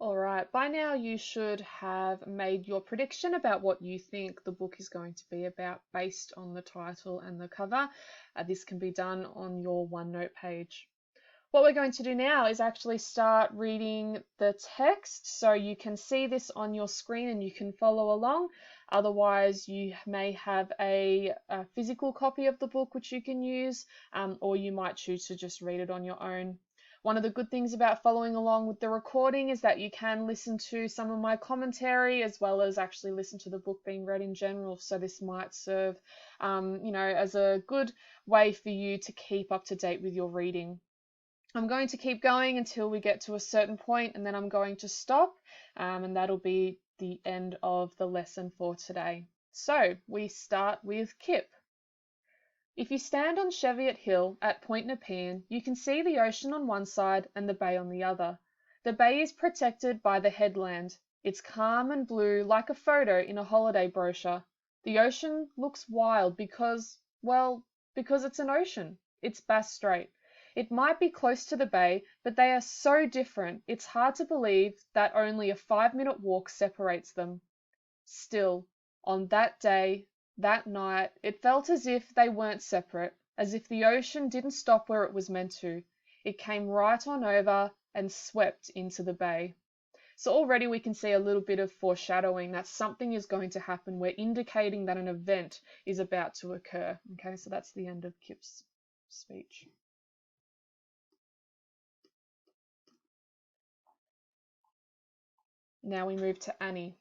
All right, by now you should have made your prediction about what you think the book is going to be about based on the title and the cover. This can be done on your OneNote page. What we're going to do now is actually start reading the text, so you can see this on your screen and you can follow along. Otherwise, you may have a physical copy of the book which you can use, or you might choose to just read it on your own. One of the good things about following along with the recording is that you can listen to some of my commentary as well as actually listen to the book being read in general. So this might serve, as a good way for you to keep up to date with your reading. I'm going to keep going until we get to a certain point, and then I'm going to stop, and that'll be the end of the lesson for today. So we start with Kip. If you stand on Cheviot Hill at Point Nepean, you can see the ocean on one side and the bay on the other. The bay is protected by the headland. It's calm and blue like a photo in a holiday brochure. The ocean looks wild because it's an ocean. It's Bass Strait. It might be close to the bay, but they are so different, it's hard to believe that only a 5-minute walk separates them. Still, on that day, that night, it felt as if they weren't separate, as if the ocean didn't stop where it was meant to. It came right on over and swept into the bay. So already we can see a little bit of foreshadowing that something is going to happen. We're indicating that an event is about to occur. Okay, so that's the end of Kip's speech. Now we move to Annie.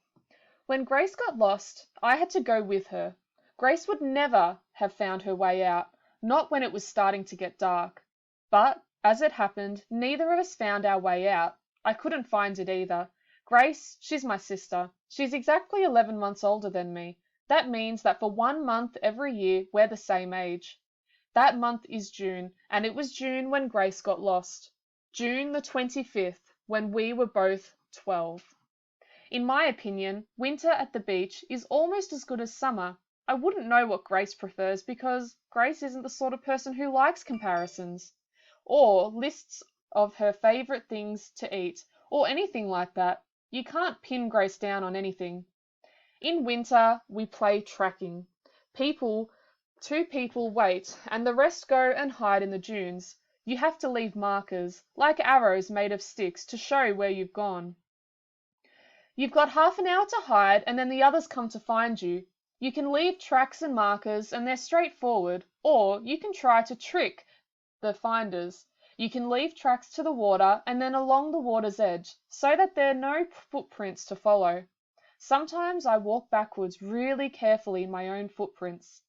When Grace got lost, I had to go with her. Grace would never have found her way out, not when it was starting to get dark. But, as it happened, neither of us found our way out. I couldn't find it either. Grace, she's my sister. She's exactly 11 months older than me. That means that for 1 month every year, we're the same age. That month is June, and it was June when Grace got lost. June the 25th, when we were both 12. In my opinion, winter at the beach is almost as good as summer. I wouldn't know what Grace prefers because Grace isn't the sort of person who likes comparisons, or lists of her favourite things to eat, or anything like that. You can't pin Grace down on anything. In winter, we play tracking. Two people wait, and the rest go and hide in the dunes. You have to leave markers, like arrows made of sticks, to show where you've gone. You've got half an hour to hide, and then the others come to find you. You can leave tracks and markers, and they're straightforward, or you can try to trick the finders. You can leave tracks to the water and then along the water's edge, so that there are no footprints to follow. Sometimes I walk backwards really carefully in my own footprints.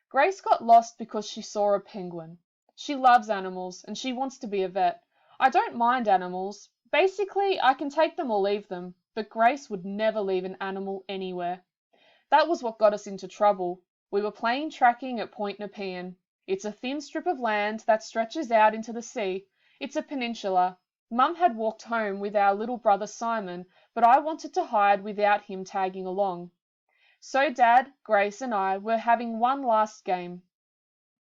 Grace got lost because she saw a penguin. She loves animals, and she wants to be a vet. I don't mind animals. Basically, I can take them or leave them. But Grace would never leave an animal anywhere. That was what got us into trouble. We were playing tracking at Point Nepean. It's a thin strip of land that stretches out into the sea. It's a peninsula. Mum had walked home with our little brother Simon, but I wanted to hide without him tagging along. So Dad, Grace and I were having one last game.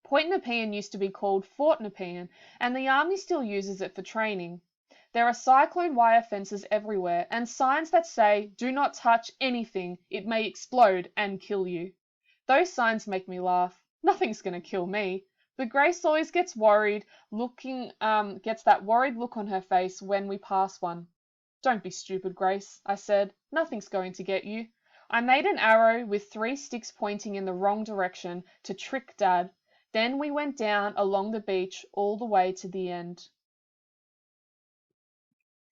Point Nepean used to be called Fort Nepean, and the army still uses it for training. There are cyclone wire fences everywhere and signs that say, "Do not touch anything, it may explode and kill you." Those signs make me laugh. Nothing's going to kill me. But Grace always gets that worried look on her face when we pass one. "Don't be stupid, Grace," I said. "Nothing's going to get you." I made an arrow with 3 sticks pointing in the wrong direction to trick Dad. Then we went down along the beach all the way to the end.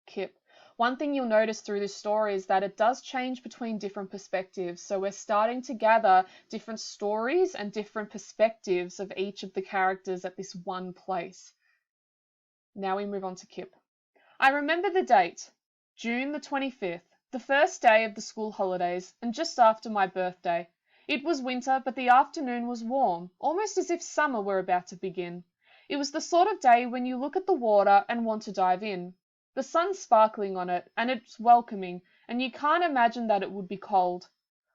Kip. One thing you'll notice through this story is that it does change between different perspectives. So we're starting to gather different stories and different perspectives of each of the characters at this one place. Now we move on to Kip. I remember the date, June the 25th, the first day of the school holidays, and just after my birthday. It was winter, but the afternoon was warm, almost as if summer were about to begin. It was the sort of day when you look at the water and want to dive in. The sun's sparkling on it, and it's welcoming, and you can't imagine that it would be cold.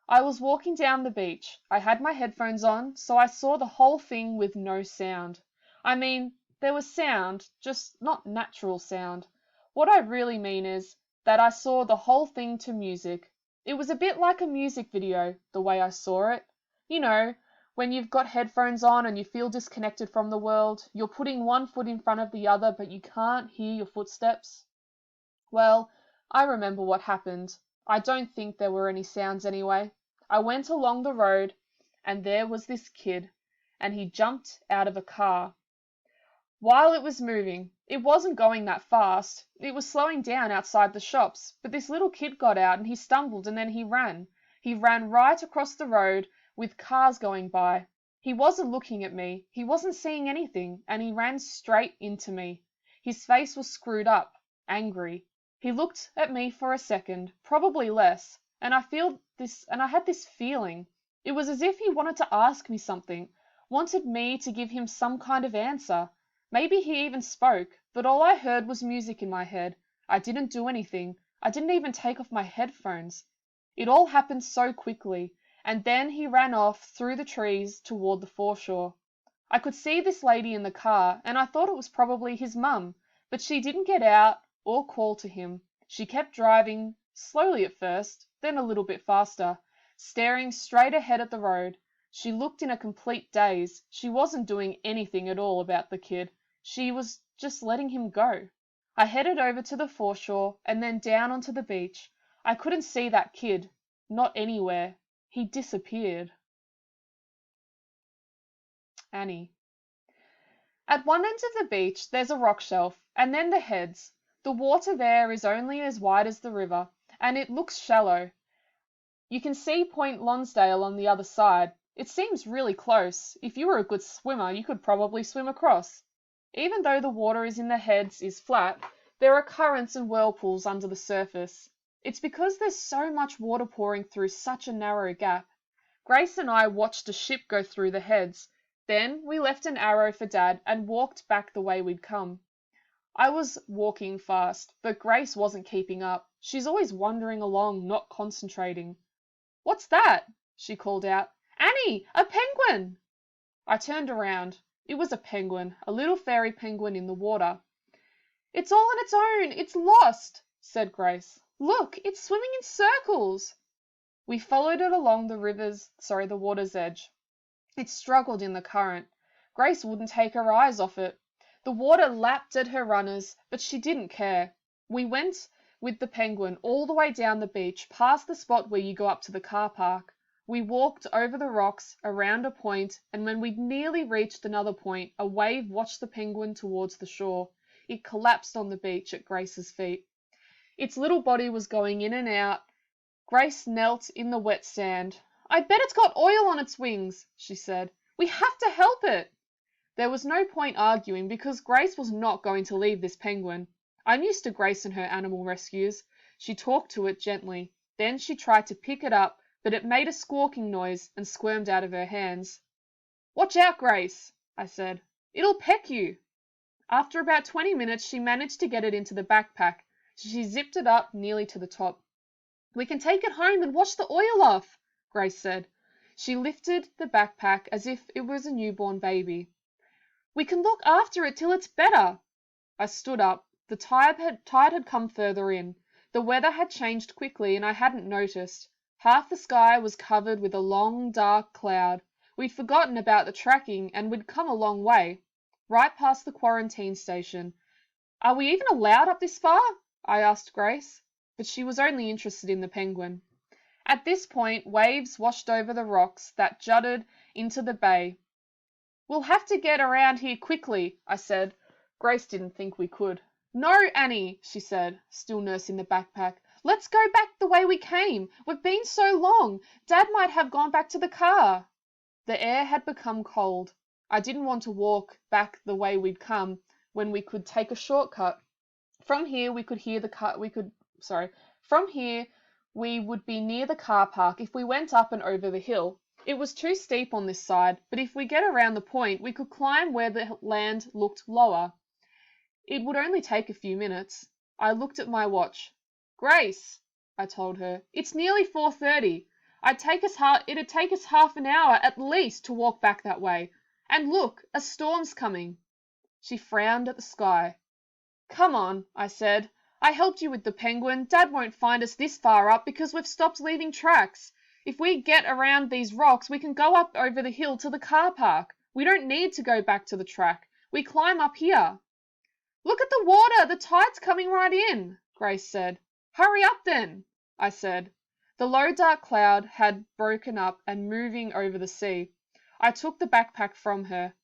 I was walking down the beach. I had my headphones on, so I saw the whole thing with no sound. I mean, there was sound, just not natural sound. What I really mean is, that I saw the whole thing to music. It was a bit like a music video, the way I saw it. You know, when you've got headphones on and you feel disconnected from the world, you're putting one foot in front of the other, but you can't hear your footsteps. Well, I remember what happened. I don't think there were any sounds anyway. I went along the road, and there was this kid, and he jumped out of a car. While it was moving, it wasn't going that fast. It was slowing down outside the shops, but this little kid got out and he stumbled and then he ran. He ran right across the road with cars going by. He wasn't looking at me. He wasn't seeing anything, and he ran straight into me. His face was screwed up, angry. He looked at me for a second, probably less, and I had this feeling. It was as if he wanted to ask me something, wanted me to give him some kind of answer. Maybe he even spoke, but all I heard was music in my head. I didn't do anything. I didn't even take off my headphones. It all happened so quickly, and then he ran off through the trees toward the foreshore. I could see this lady in the car, and I thought it was probably his mum, but she didn't get out or call to him. She kept driving, slowly at first, then a little bit faster, staring straight ahead at the road. She looked in a complete daze. She wasn't doing anything at all about the kid. She was just letting him go. I headed over to the foreshore and then down onto the beach. I couldn't see that kid. Not anywhere. He disappeared. Annie. At one end of the beach, there's a rock shelf, and then the heads. The water there is only as wide as the river, and it looks shallow. You can see Point Lonsdale on the other side. It seems really close. If you were a good swimmer, you could probably swim across. Even though the water in the heads is flat, there are currents and whirlpools under the surface. It's because there's so much water pouring through such a narrow gap. Grace and I watched a ship go through the heads. Then we left an arrow for Dad and walked back the way we'd come. I was walking fast, but Grace wasn't keeping up. She's always wandering along, not concentrating. "What's that?" she called out. "Annie, a penguin!" I turned around. It was a penguin, a little fairy penguin in the water. "It's all on its own. It's lost," said Grace. "Look, it's swimming in circles." We followed it along the water's edge. It struggled in the current. Grace wouldn't take her eyes off it. The water lapped at her runners, but she didn't care. We went with the penguin all the way down the beach, past the spot where you go up to the car park. We walked over the rocks, around a point, and when we'd nearly reached another point, a wave washed the penguin towards the shore. It collapsed on the beach at Grace's feet. Its little body was going in and out. Grace knelt in the wet sand. "I bet it's got oil on its wings," she said. "We have to help it." There was no point arguing because Grace was not going to leave this penguin. I'm used to Grace and her animal rescues. She talked to it gently. Then she tried to pick it up, but it made a squawking noise and squirmed out of her hands. "Watch out, Grace," I said. "It'll peck you." After about 20 minutes, she managed to get it into the backpack. She zipped it up nearly to the top. "We can take it home and wash the oil off," Grace said. She lifted the backpack as if it was a newborn baby. "We can look after it till it's better." I stood up. The tide had come further in. The weather had changed quickly and I hadn't noticed. Half the sky was covered with a long, dark cloud. We'd forgotten about the tracking and we'd come a long way, right past the quarantine station. "Are we even allowed up this far?" I asked Grace, but she was only interested in the penguin. At this point, waves washed over the rocks that jutted into the bay. "We'll have to get around here quickly," I said. Grace didn't think we could. "No, Annie," she said, still nursing the backpack. "Let's go back the way we came. We've been so long. Dad might have gone back to the car." The air had become cold. I didn't want to walk back the way we'd come when we could take a shortcut. From here we would be near the car park if we went up and over the hill. It was too steep on this side, but if we get around the point, we could climb where the land looked lower. It would only take a few minutes. I looked at my watch. "Grace," I told her, "it's nearly 4:30. It'd take us half an hour at least to walk back that way. And look, a storm's coming." She frowned at the sky. "Come on," I said. I helped you with the penguin. Dad won't find us this far up because we've stopped leaving tracks. If we get around these rocks, we can go up over the hill to the car park. We don't need to go back to the track. We climb up here." "Look at the water! The tide's coming right in," Grace said. "Hurry up then," I said. The low dark cloud had broken up and moving over the sea. I took the backpack from her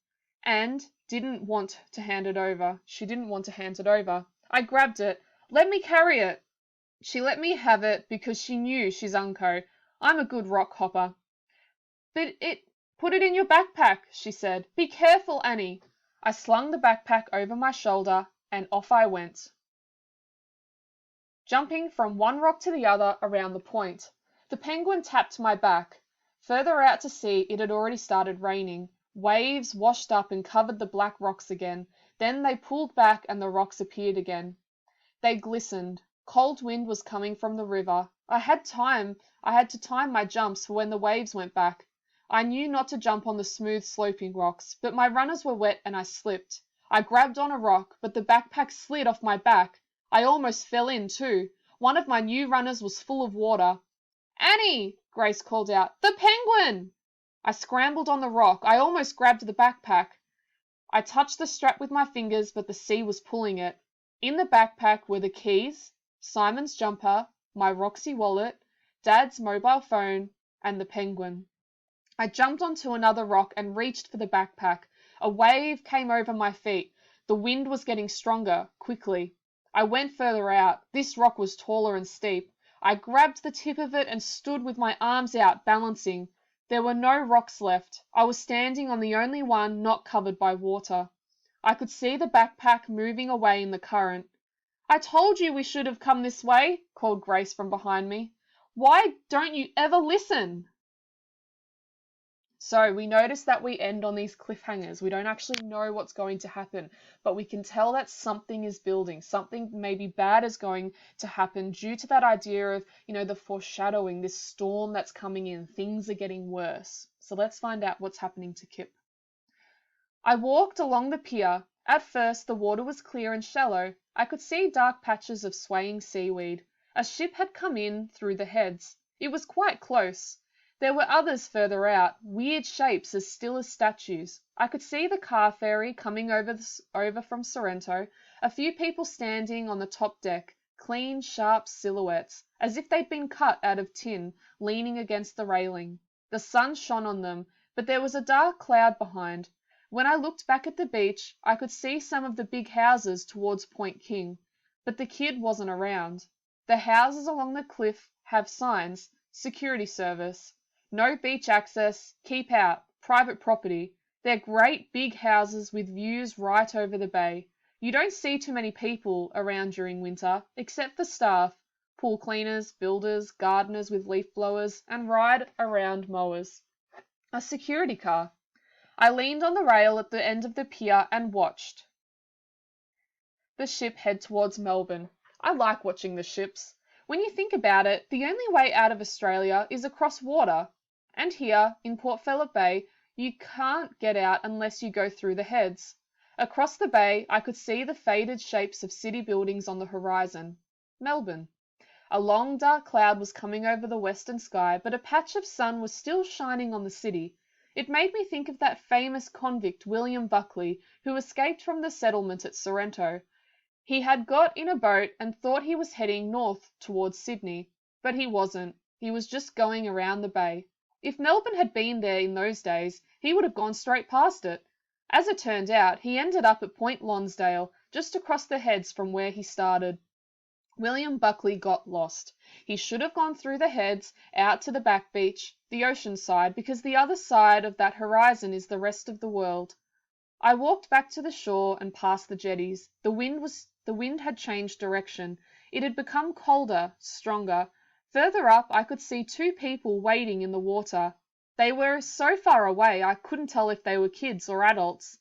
and didn't want to hand it over. She didn't want to hand it over. I grabbed it. "Let me carry it." She let me have it because she knew she's unco. I'm a good rock hopper. Put it in your backpack," she said. "Be careful, Annie." I slung the backpack over my shoulder and off I went, jumping from one rock to the other around the point. The penguin tapped my back. Further out to sea, it had already started raining. Waves washed up and covered the black rocks again. Then they pulled back and the rocks appeared again. They glistened. Cold wind was coming from the river. I had to time my jumps for when the waves went back. I knew not to jump on the smooth sloping rocks, but my runners were wet and I slipped. I grabbed on a rock, but the backpack slid off my back. I almost fell in too. One of my new runners was full of water. "Annie!" Grace called out. "The penguin!" I scrambled on the rock. I almost grabbed the backpack. I touched the strap with my fingers, but the sea was pulling it. In the backpack were the keys, Simon's jumper, my Roxy wallet, Dad's mobile phone, and the penguin. I jumped onto another rock and reached for the backpack. A wave came over my feet. The wind was getting stronger, quickly. I went further out. This rock was taller and steep. I grabbed the tip of it and stood with my arms out, balancing. There were no rocks left. I was standing on the only one not covered by water. I could see the backpack moving away in the current. "I told you we should have come this way," called Grace from behind me. "Why don't you ever listen?" So we notice that we end on these cliffhangers. We don't actually know what's going to happen, but we can tell that something is building. Something maybe bad is going to happen due to that idea of, the foreshadowing, this storm that's coming in. Things are getting worse. So let's find out what's happening to Kip. I walked along the pier. At first, the water was clear and shallow. I could see dark patches of swaying seaweed. A ship had come in through the heads. It was quite close. There were others further out, weird shapes as still as statues. I could see the car ferry coming over from Sorrento, a few people standing on the top deck, clean, sharp silhouettes, as if they'd been cut out of tin, leaning against the railing. The sun shone on them, but there was a dark cloud behind. When I looked back at the beach, I could see some of the big houses towards Point King, but the kid wasn't around. The houses along the cliff have signs, security service. No beach access, keep out, private property. They're great big houses with views right over the bay. You don't see too many people around during winter, except for staff, pool cleaners, builders, gardeners with leaf blowers, and ride-around mowers. A security car. I leaned on the rail at the end of the pier and watched the ship head towards Melbourne. I like watching the ships. When you think about it, the only way out of Australia is across water. And here, in Port Phillip Bay, you can't get out unless you go through the heads. Across the bay, I could see the faded shapes of city buildings on the horizon. Melbourne. A long dark cloud was coming over the western sky, but a patch of sun was still shining on the city. It made me think of that famous convict William Buckley, who escaped from the settlement at Sorrento. He had got in a boat and thought he was heading north towards Sydney, but he wasn't. He was just going around the bay. If Melbourne had been there in those days, he would have gone straight past it. As it turned out, he ended up at Point Lonsdale, just across the heads from where he started. William Buckley got lost. He should have gone through the heads, out to the back beach, the ocean side, because the other side of that horizon is the rest of the world. I walked back to the shore and past the jetties. The wind had changed direction. It had become colder, stronger. Further up, I could see two people wading in the water. They were so far away I couldn't tell if they were kids or adults.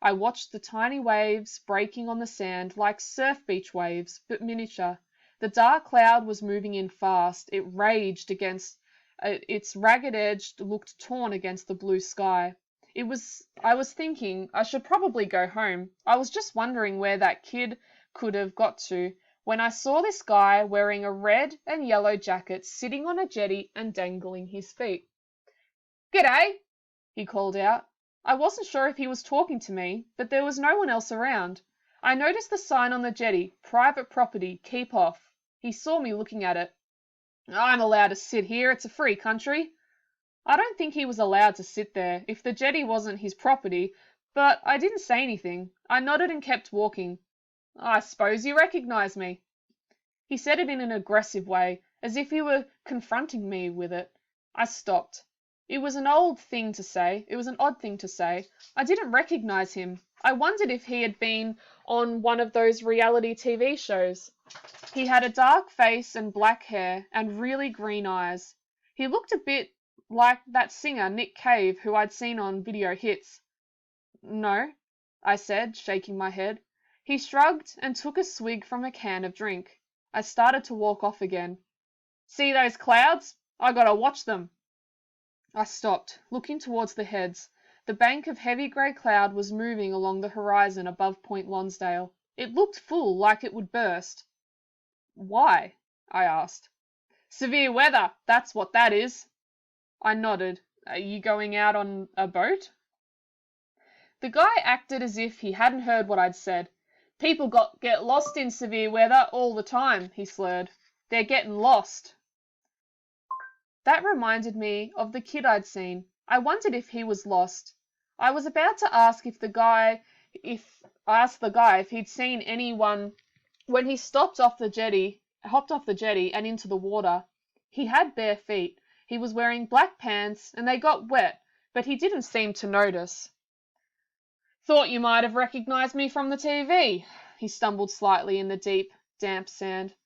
I watched the tiny waves breaking on the sand like surf beach waves, but miniature. The dark cloud was moving in fast. It raged against its ragged edge looked torn against the blue sky. I was thinking I should probably go home. I was just wondering where that kid could have got to. when I saw this guy wearing a red and yellow jacket sitting on a jetty and dangling his feet. "G'day," he called out. I wasn't sure if he was talking to me, but there was no one else around. I noticed the sign on the jetty, "Private property, keep off." He saw me looking at it. "I'm allowed to sit here, it's a free country." I don't think he was allowed to sit there if the jetty wasn't his property, but I didn't say anything. I nodded and kept walking. "I suppose you recognize me." He said it in an aggressive way, as if he were confronting me with it. I stopped. It was an odd thing to say. I didn't recognize him. I wondered if he had been on one of those reality TV shows. He had a dark face and black hair and really green eyes. He looked a bit like that singer Nick Cave who I'd seen on Video Hits. "No," I said, shaking my head. He shrugged and took a swig from a can of drink. I started to walk off again. "See those clouds? I gotta watch them." I stopped, looking towards the heads. The bank of heavy grey cloud was moving along the horizon above Point Lonsdale. It looked full, like it would burst. "Why?" I asked. "Severe weather, that's what that is." I nodded. "Are you going out on a boat?" The guy acted as if he hadn't heard what I'd said. "People get lost in severe weather all the time," he slurred. "They're getting lost." That reminded me of the kid I'd seen. I wondered if he was lost. I was about to ask the guy if he'd seen anyone when he hopped off the jetty and into the water. He had bare feet. He was wearing black pants and they got wet, but he didn't seem to notice. "Thought you might have recognized me from the TV." He stumbled slightly in the deep, damp sand.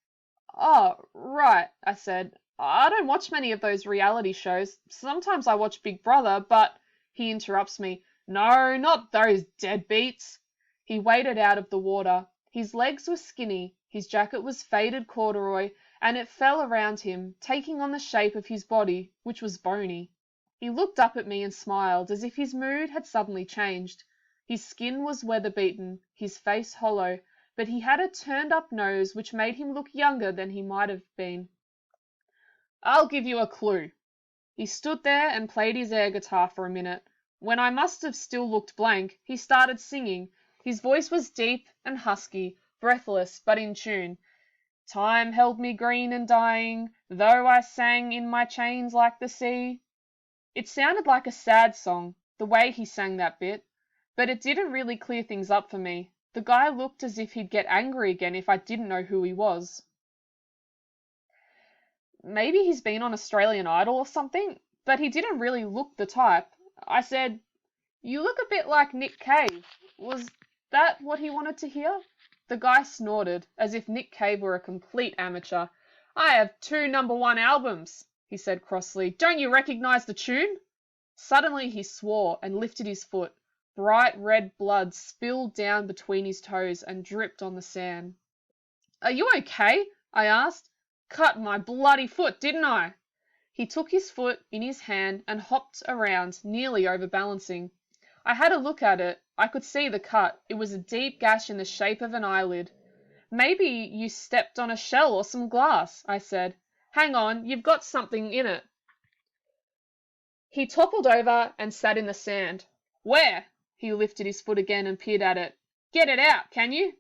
"Oh, right," I said. "I don't watch many of those reality shows. Sometimes I watch Big Brother, but—" He interrupts me. "No, not those deadbeats." He waded out of the water. His legs were skinny, his jacket was faded corduroy, and it fell around him, taking on the shape of his body, which was bony. He looked up at me and smiled, as if his mood had suddenly changed. His skin was weather-beaten, his face hollow, but he had a turned-up nose which made him look younger than he might have been. "I'll give you a clue." He stood there and played his air guitar for a minute. When I must have still looked blank, he started singing. His voice was deep and husky, breathless but in tune. "Time held me green and dying, though I sang in my chains like the sea." It sounded like a sad song, the way he sang that bit, but it didn't really clear things up for me. The guy looked as if he'd get angry again if I didn't know who he was. Maybe he's been on Australian Idol or something, but he didn't really look the type. I said, "You look a bit like Nick Cave." Was that what he wanted to hear? The guy snorted, as if Nick Cave were a complete amateur. "I have 2 #1 albums," he said crossly. "Don't you recognize the tune?" Suddenly he swore and lifted his foot. Bright red blood spilled down between his toes and dripped on the sand. "Are you okay?" I asked. "Cut my bloody foot, didn't I?" He took his foot in his hand and hopped around, nearly overbalancing. I had a look at it. I could see the cut. It was a deep gash in the shape of an eyelid. "Maybe you stepped on a shell or some glass," I said. "Hang on, you've got something in it." He toppled over and sat in the sand. "Where?" He lifted his foot again and peered at it. "Get it out, can you?"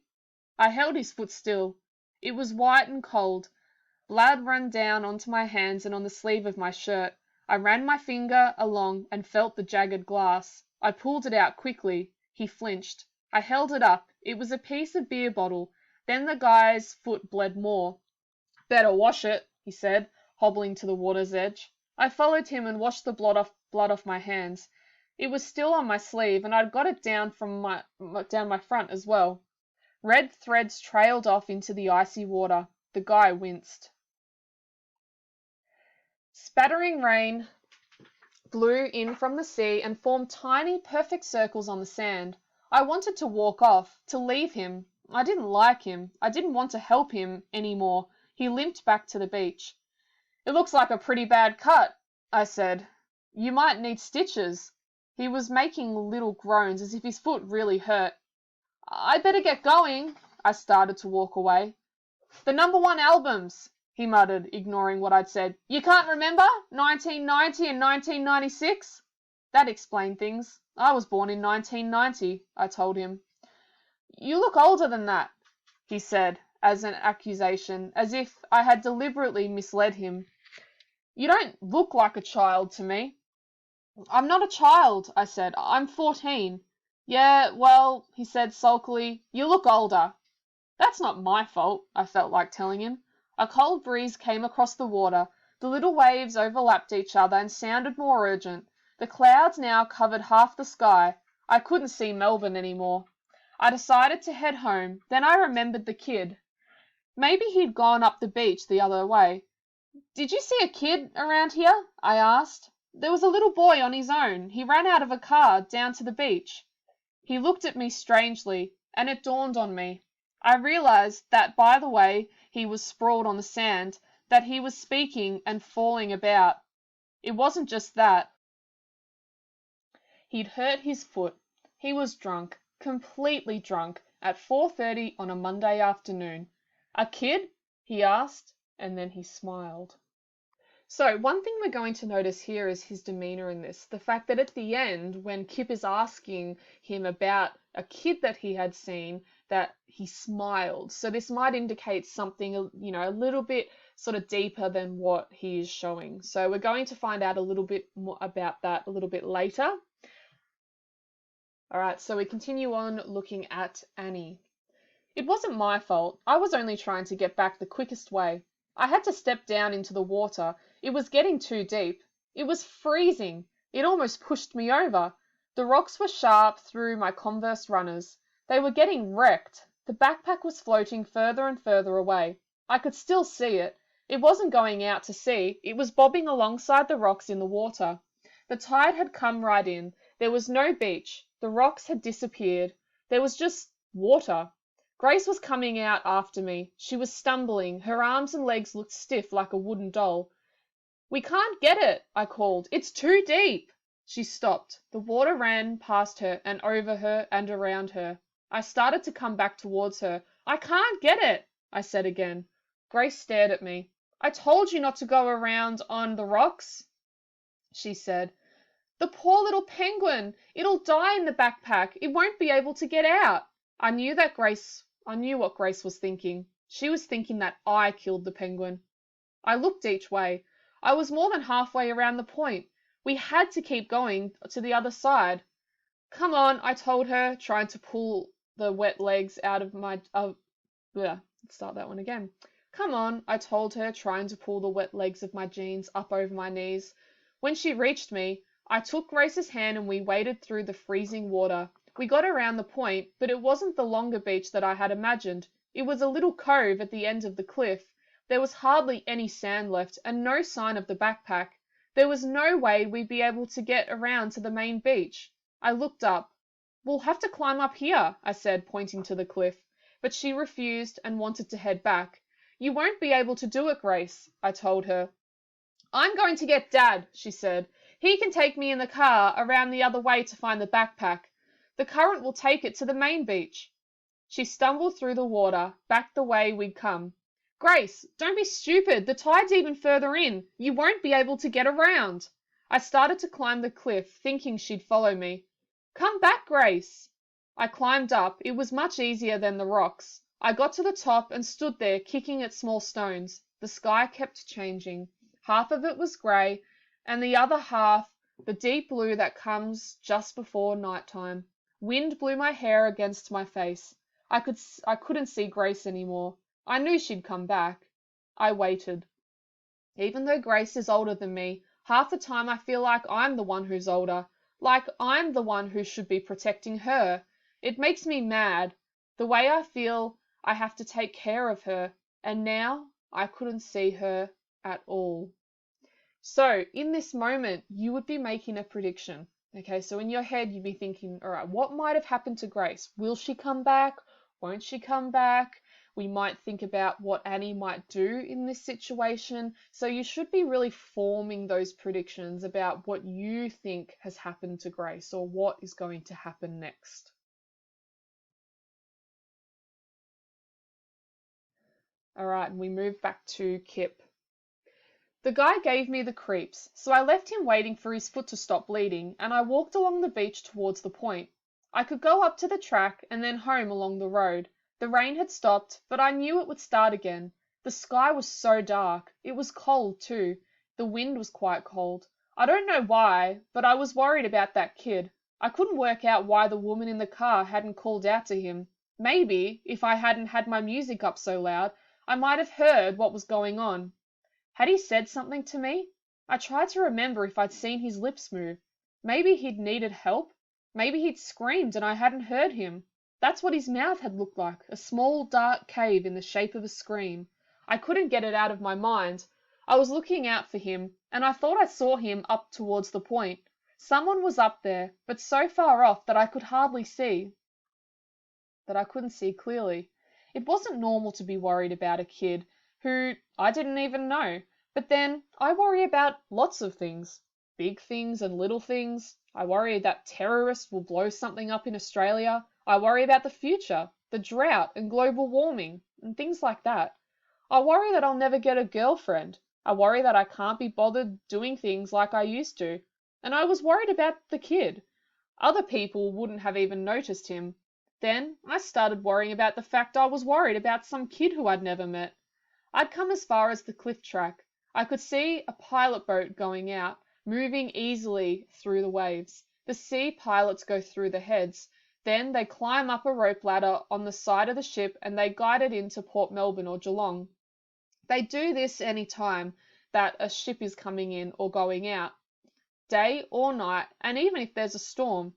I held his foot still. It was white and cold. Blood ran down onto my hands and on the sleeve of my shirt. I ran my finger along and felt the jagged glass. I pulled it out quickly. He flinched. I held it up. It was a piece of beer bottle. Then the guy's foot bled more. "Better wash it," he said, hobbling to the water's edge. I followed him and washed the blood off my hands. It was still on my sleeve, and I'd got it down my front as well. Red threads trailed off into the icy water. The guy winced. Spattering rain blew in from the sea and formed tiny, perfect circles on the sand. I wanted to walk off, to leave him. I didn't like him. I didn't want to help him any more. He limped back to the beach. "It looks like a pretty bad cut," I said. "You might need stitches." He was making little groans as if his foot really hurt. "I'd better get going." I started to walk away. The #1 albums, he muttered, ignoring what I'd said. You can't remember? 1990 and 1996? That explained things. I was born in 1990, I told him. You look older than that, he said, as an accusation, as if I had deliberately misled him. You don't look like a child to me. I'm not a child, I said. I'm 14. Yeah, well, he said sulkily, you look older. That's not my fault, I felt like telling him. A cold breeze came across the water. The little waves overlapped each other and sounded more urgent. The clouds now covered half the sky. I couldn't see Melbourne anymore. I decided to head home. Then I remembered the kid. Maybe he'd gone up the beach the other way. Did you see a kid around here? I asked. There was a little boy on his own. He ran out of a car down to the beach. He looked at me strangely, and it dawned on me. I realized that by the way he was sprawled on the sand, that he was speaking and falling about. It wasn't just that. He'd hurt his foot. He was drunk, completely drunk, at 4:30 on a Monday afternoon. A kid? He asked, and then he smiled. So one thing we're going to notice here is his demeanor in this. The fact that at the end, when Kip is asking him about a kid that he had seen, that he smiled. So this might indicate something, a little bit sort of deeper than what he is showing. So we're going to find out a little bit more about that a little bit later. All right, so we continue on looking at Annie. It wasn't my fault. I was only trying to get back the quickest way. I had to step down into the water. It was getting too deep. It was freezing. It almost pushed me over. The rocks were sharp through my Converse runners. They were getting wrecked. The backpack was floating further and further away. I could still see it. It wasn't going out to sea. It was bobbing alongside the rocks in the water. The tide had come right in. There was no beach. The rocks had disappeared. There was just water. Grace was coming out after me. She was stumbling. Her arms and legs looked stiff like a wooden doll. We can't get it, I called. It's too deep. She stopped. The water ran past her and over her and around her. I started to come back towards her. I can't get it, I said again. Grace stared at me. I told you not to go around on the rocks, she said. The poor little penguin. It'll die in the backpack. It won't be able to get out. I knew what Grace was thinking. She was thinking that I killed the penguin. I looked each way. I was more than halfway around the point. We had to keep going to the other side. Come on, I told her, trying to pull the wet legs out of my... start that one again. Come on, I told her, trying to pull the wet legs of my jeans up over my knees. When she reached me, I took Grace's hand and we waded through the freezing water. We got around the point, but it wasn't the longer beach that I had imagined. It was a little cove at the end of the cliff. There was hardly any sand left and no sign of the backpack. There was no way we'd be able to get around to the main beach. I looked up. We'll have to climb up here, I said, pointing to the cliff. But she refused and wanted to head back. You won't be able to do it, Grace, I told her. I'm going to get Dad, she said. He can take me in the car around the other way to find the backpack. The current will take it to the main beach. She stumbled through the water, back the way we'd come. Grace, don't be stupid. The tide's even further in. You won't be able to get around. I started to climb the cliff, thinking she'd follow me. Come back, Grace. I climbed up. It was much easier than the rocks. I got to the top and stood there, kicking at small stones. The sky kept changing. Half of it was grey, and the other half the deep blue that comes just before nighttime. Wind blew my hair against my face. I couldn't see Grace anymore. I knew she'd come back. I waited. Even though Grace is older than me, half the time I feel like I'm the one who's older, like I'm the one who should be protecting her. It makes me mad, the way I feel I have to take care of her, and now I couldn't see her at all. So in this moment, you would be making a prediction. Okay, so in your head, you'd be thinking, all right, what might have happened to Grace? Will she come back? Won't she come back? We might think about what Annie might do in this situation. So you should be really forming those predictions about what you think has happened to Grace or what is going to happen next. All right, and we move back to Kip. The guy gave me the creeps, so I left him waiting for his foot to stop bleeding, and I walked along the beach towards the point. I could go up to the track and then home along the road. The rain had stopped, but I knew it would start again. The sky was so dark. It was cold, too. The wind was quite cold. I don't know why, but I was worried about that kid. I couldn't work out why the woman in the car hadn't called out to him. Maybe, if I hadn't had my music up so loud, I might have heard what was going on. Had he said something to me? I tried to remember if I'd seen his lips move. Maybe he'd needed help. Maybe he'd screamed and I hadn't heard him. That's what his mouth had looked like, a small dark cave in the shape of a scream. I couldn't get it out of my mind. I was looking out for him, and I thought I saw him up towards the point. Someone was up there, but so far off that I couldn't see clearly. It wasn't normal to be worried about a kid who I didn't even know. But then I worry about lots of things, big things and little things. I worry that terrorists will blow something up in Australia. I worry about the future, the drought and global warming and things like that. I worry that I'll never get a girlfriend. I worry that I can't be bothered doing things like I used to. And I was worried about the kid. Other people wouldn't have even noticed him. Then I started worrying about the fact I was worried about some kid who I'd never met. I'd come as far as the cliff track. I could see a pilot boat going out, moving easily through the waves. The sea pilots go through the heads. Then they climb up a rope ladder on the side of the ship and they guide it into Port Melbourne or Geelong. They do this any time that a ship is coming in or going out, day or night, and even if there's a storm.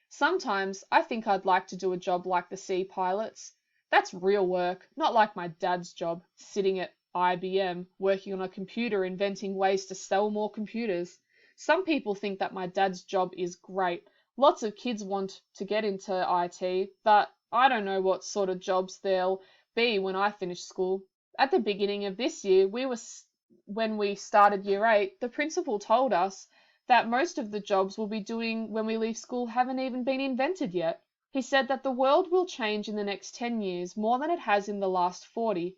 Sometimes I think I'd like to do a job like the sea pilots. That's real work, not like my dad's job, sitting at IBM, working on a computer, inventing ways to sell more computers. Some people think that my dad's job is great. Lots of kids want to get into IT, but I don't know what sort of jobs there'll be when I finish school. At the beginning of this year, when we started year 8, the principal told us that most of the jobs we'll be doing when we leave school haven't even been invented yet. He said that the world will change in the next 10 years more than it has in the last 40.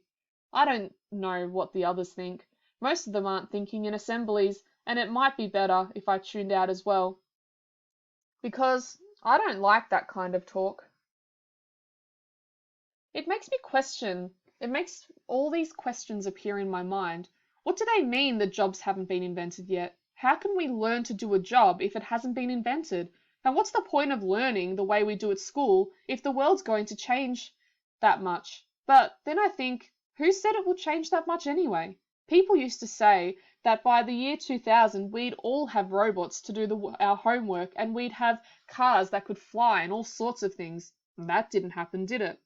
I don't know what the others think. Most of them aren't thinking in assemblies, and it might be better if I tuned out as well. Because I don't like that kind of talk. It makes all these questions appear in my mind. What do they mean the jobs haven't been invented yet? How can we learn to do a job if it hasn't been invented? And what's the point of learning the way we do at school if the world's going to change that much? But then I think, who said it will change that much anyway? People used to say that by the year 2000 we'd all have robots to do our homework and we'd have cars that could fly and all sorts of things. And that didn't happen, did it?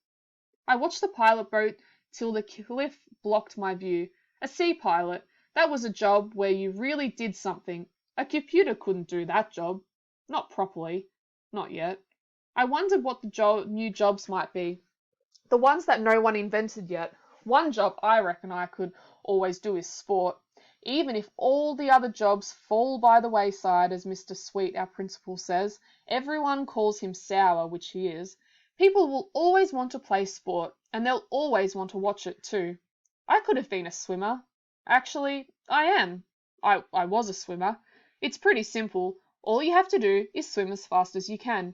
I watched the pilot boat till the cliff blocked my view. A sea pilot, that was a job where you really did something. A computer couldn't do that job. Not properly. Not yet. I wondered what the new jobs might be. The ones that no one invented yet. One job I reckon I could always do is sport. Even if all the other jobs fall by the wayside, as Mr. Sweet, our principal, says, everyone calls him sour, which he is. People will always want to play sport, and they'll always want to watch it too. I could have been a swimmer. Actually, I am. I was a swimmer. It's pretty simple. All you have to do is swim as fast as you can.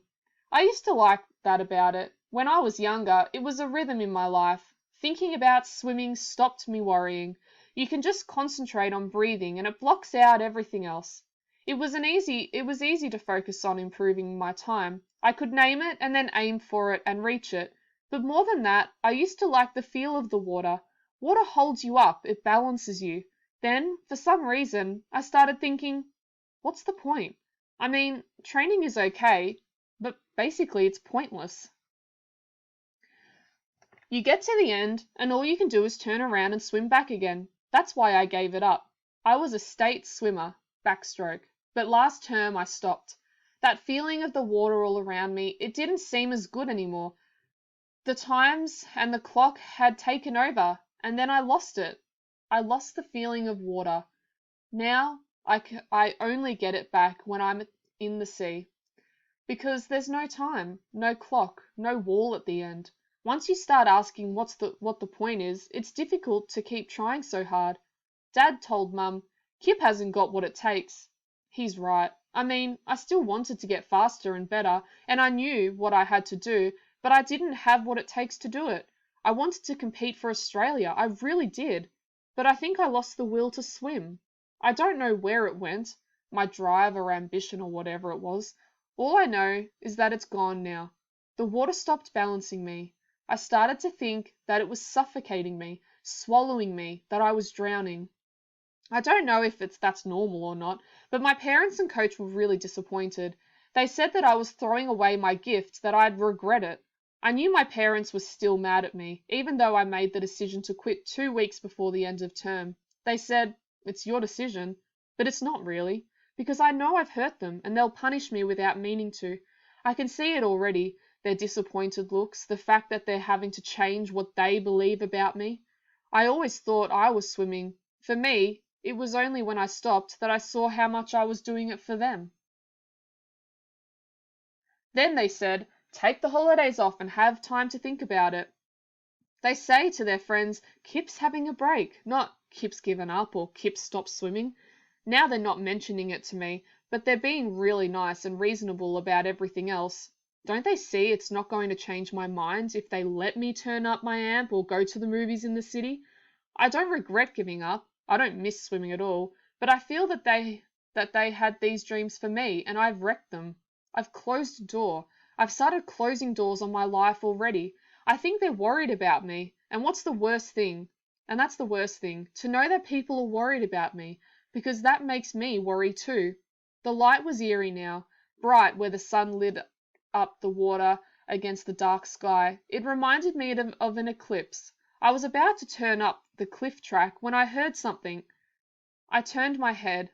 I used to like that about it. When I was younger, it was a rhythm in my life. Thinking about swimming stopped me worrying. You can just concentrate on breathing and it blocks out everything else. It was easy to focus on improving my time. I could name it and then aim for it and reach it. But more than that, I used to like the feel of the water. Water holds you up, it balances you. Then, for some reason, I started thinking, what's the point? I mean, training is okay, but basically it's pointless. You get to the end, and all you can do is turn around and swim back again. That's why I gave it up. I was a state swimmer, backstroke, but last term I stopped. That feeling of the water all around me, it didn't seem as good anymore. The times and the clock had taken over, and then I lost it. I lost the feeling of water. Now I only get it back when I'm in the sea. Because there's no time, no clock, no wall at the end. Once you start asking what the point is, it's difficult to keep trying so hard. Dad told Mum, Kip hasn't got what it takes. He's right. I mean, I still wanted to get faster and better, and I knew what I had to do, but I didn't have what it takes to do it. I wanted to compete for Australia, I really did. But I think I lost the will to swim. I don't know where it went, my drive or ambition or whatever it was. All I know is that it's gone now. The water stopped balancing me. I started to think that it was suffocating me, swallowing me, that I was drowning. I don't know if that's normal or not, but my parents and coach were really disappointed. They said that I was throwing away my gift, that I'd regret it. I knew my parents were still mad at me, even though I made the decision to quit 2 weeks before the end of term. They said, it's your decision, but it's not really, because I know I've hurt them and they'll punish me without meaning to. I can see it already, their disappointed looks, the fact that they're having to change what they believe about me. I always thought I was swimming. For me, it was only when I stopped that I saw how much I was doing it for them. Then they said, take the holidays off and have time to think about it. They say to their friends, Kip's having a break, not Kip's given up or Kip's stopped swimming. Now they're not mentioning it to me, but they're being really nice and reasonable about everything else. Don't they see it's not going to change my mind if they let me turn up my amp or go to the movies in the city? I don't regret giving up. I don't miss swimming at all, but I feel that they had these dreams for me and I've wrecked them. I've closed a door. I've started closing doors on my life already. I think they're worried about me. And what's the worst thing? And that's the worst thing, to know that people are worried about me, because that makes me worry too. The light was eerie now, bright where the sun lit up the water against the dark sky. It reminded me of an eclipse. I was about to turn up the cliff track when I heard something. I turned my head.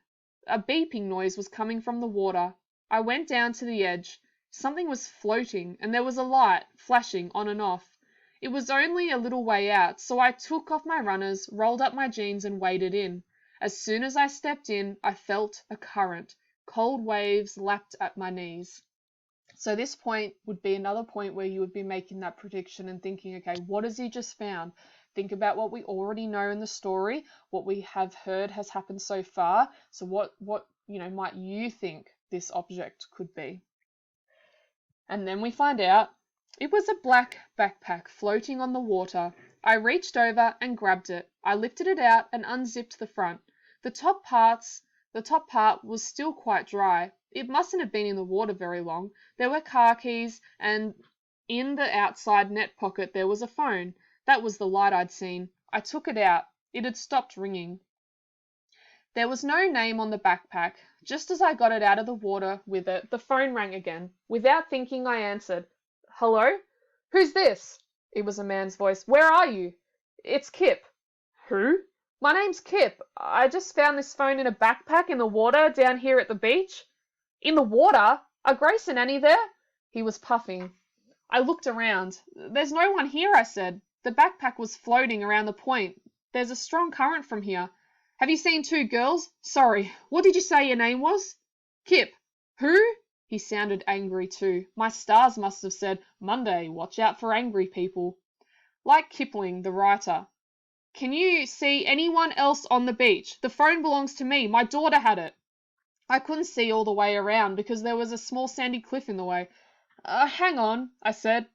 A beeping noise was coming from the water. I went down to the edge. Something was floating, and there was a light flashing on and off. It was only a little way out, so I took off my runners, rolled up my jeans, and waded in. As soon as I stepped in, I felt a current. Cold waves lapped at my knees. So this point would be another point where you would be making that prediction and thinking, okay, what has he just found? Think about what we already know in the story, what we have heard has happened so far. So what might you think this object could be? And then we find out it was a black backpack floating on the water. I reached over and grabbed it. I lifted it out and unzipped the front. The top part was still quite dry. It mustn't have been in the water very long. There were car keys, and in the outside net pocket there was a phone. That was the light I'd seen. I took it out. It had stopped ringing. There was no name on the backpack. Just as I got it out of the water with it, the phone rang again. Without thinking, I answered. Hello? Who's this? It was a man's voice. Where are you? It's Kip. Who? My name's Kip. I just found this phone in a backpack in the water down here at the beach. In the water? Are Grace and Annie there? He was puffing. I looked around. There's no one here, I said. The backpack was floating around the point. There's a strong current from here. Have you seen two girls? Sorry, what did you say your name was? Kip. Who? He sounded angry too. My stars must have said, Monday, watch out for angry people. Like Kipling, the writer. Can you see anyone else on the beach? The phone belongs to me. My daughter had it. I couldn't see all the way around because there was a small sandy cliff in the way. Hang on, I said.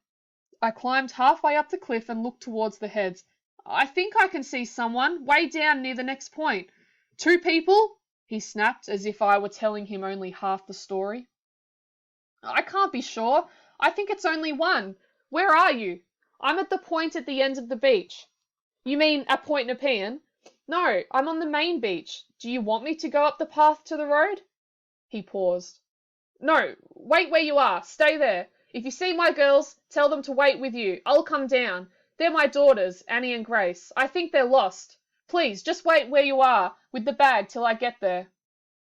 I climbed halfway up the cliff and looked towards the heads. I think I can see someone way down near the next point. Two people? He snapped, as if I were telling him only half the story. I can't be sure. I think it's only one. Where are you? I'm at the point at the end of the beach. You mean at Point Nepean? No, I'm on the main beach. Do you want me to go up the path to the road? He paused. No, wait where you are. Stay there. If you see my girls, tell them to wait with you. I'll come down. They're my daughters, Annie and Grace. I think they're lost. Please, just wait where you are with the bag till I get there.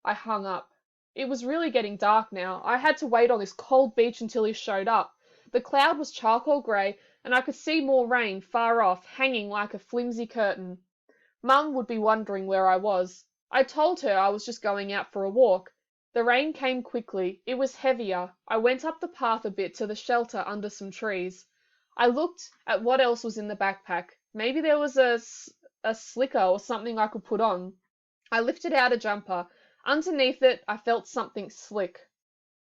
I hung up. It was really getting dark now. I had to wait on this cold beach until he showed up. The cloud was charcoal grey, and I could see more rain far off, hanging like a flimsy curtain. Mum would be wondering where I was. I told her I was just going out for a walk. The rain came quickly. It was heavier. I went up the path a bit to the shelter under some trees. I looked at what else was in the backpack. Maybe there was a slicker or something I could put on. I lifted out a jumper. Underneath it, I felt something slick,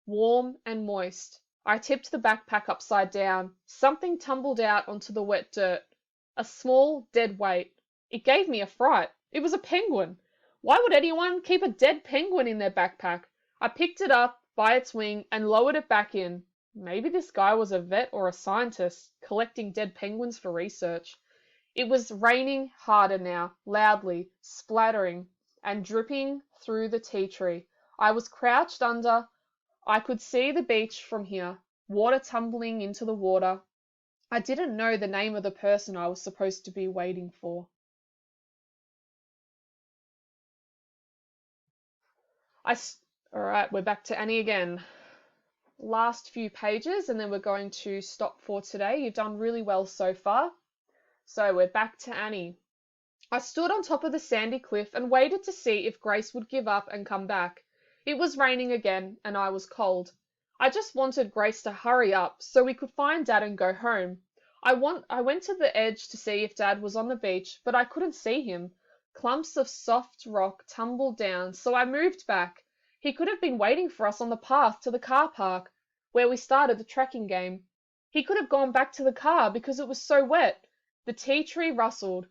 warm and moist. I tipped the backpack upside down. Something tumbled out onto the wet dirt. A small, dead weight. It gave me a fright. It was a penguin. Why would anyone keep a dead penguin in their backpack? I picked it up by its wing and lowered it back in. Maybe this guy was a vet or a scientist collecting dead penguins for research. It was raining harder now, loudly, splattering, and dripping through the tea tree. I was crouched under. I could see the beach from here, water tumbling into the water. I didn't know the name of the person I was supposed to be waiting for. All right, we're back to Annie again. Last few pages, and then we're going to stop for today. You've done really well so far. So we're back to Annie. I stood on top of the sandy cliff and waited to see if Grace would give up and come back. It was raining again, and I was cold. I just wanted Grace to hurry up so we could find Dad and go home. I went to the edge to see if Dad was on the beach, but I couldn't see him. Clumps of soft rock tumbled down, so I moved back. He could have been waiting for us on the path to the car park, where we started the trekking game. He could have gone back to the car because it was so wet. The tea tree rustled.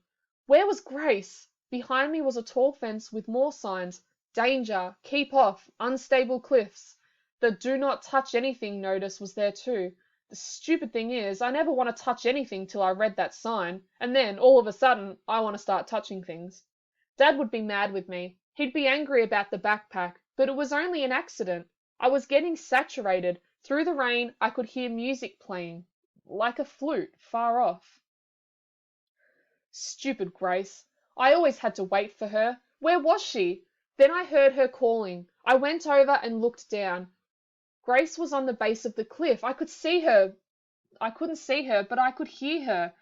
Where was Grace? Behind me was a tall fence with more signs. Danger, keep off, unstable cliffs. The do not touch anything notice was there too. The stupid thing is, I never want to touch anything till I read that sign, and then, all of a sudden, I want to start touching things. Dad would be mad with me. He'd be angry about the backpack, but it was only an accident. I was getting saturated. Through the rain, I could hear music playing, like a flute, far off. Stupid Grace. I always had to wait for her. Where was she? Then I heard her calling. I went over and looked down. Grace was on the base of the cliff. I could see her. I couldn't see her, but I could hear her.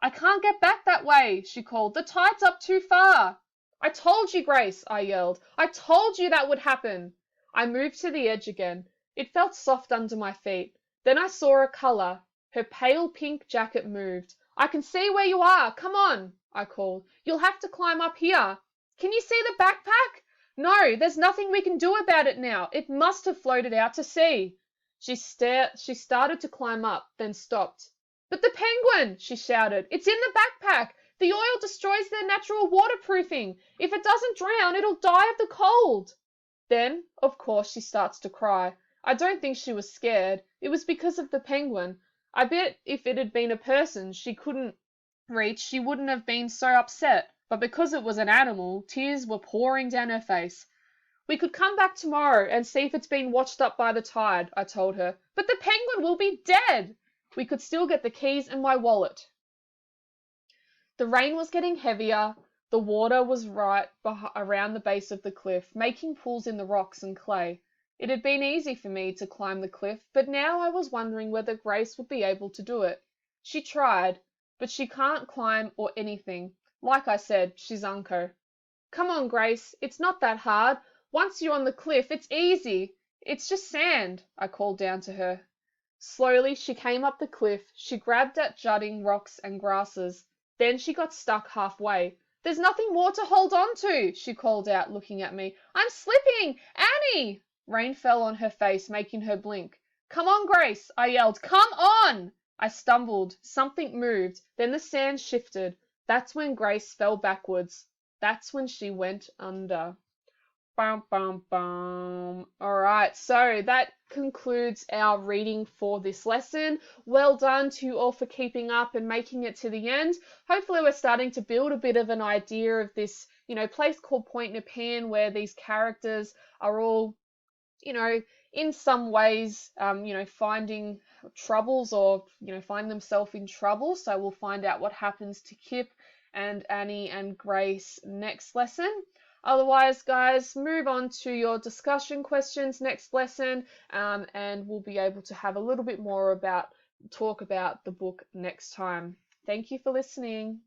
I can't get back that way, she called. The tide's up too far. I told you, Grace, I yelled. I told you that would happen. I moved to the edge again. It felt soft under my feet. Then I saw a colour. Her pale pink jacket moved. I can see where you are. Come on, I called. You'll have to climb up here. Can you see the backpack? No, there's nothing we can do about it now. It must have floated out to sea. She started to climb up, then stopped. But the penguin, she shouted. It's in the backpack. The oil destroys their natural waterproofing. If it doesn't drown, it'll die of the cold. Then, of course, she starts to cry. I don't think she was scared. It was because of the penguin. I bet if it had been a person she couldn't reach, she wouldn't have been so upset. But because it was an animal, tears were pouring down her face. We could come back tomorrow and see if it's been washed up by the tide, I told her. But the penguin will be dead. We could still get the keys and my wallet. The rain was getting heavier. The water was right around the base of the cliff, making pools in the rocks and clay. It had been easy for me to climb the cliff, but now I was wondering whether Grace would be able to do it. She tried, but she can't climb or anything. Like I said, she's unco. Come on, Grace, it's not that hard. Once you're on the cliff, it's easy. It's just sand, I called down to her. Slowly she came up the cliff. She grabbed at jutting rocks and grasses. Then she got stuck halfway. There's nothing more to hold on to, she called out, looking at me. I'm slipping! Annie! Rain fell on her face, making her blink. Come on, Grace, I yelled. Come on! I stumbled. Something moved. Then the sand shifted. That's when Grace fell backwards. That's when she went under. Bum, bum, bum. All right, so that concludes our reading for this lesson. Well done to you all for keeping up and making it to the end. Hopefully we're starting to build a bit of an idea of this, place called Point Nepean, where these characters are all, in some ways, finding troubles or, find themselves in trouble. So we'll find out what happens to Kip and Annie and Grace next lesson. Otherwise, guys, move on to your discussion questions next lesson, and we'll be able to have a little bit more talk about the book next time. Thank you for listening.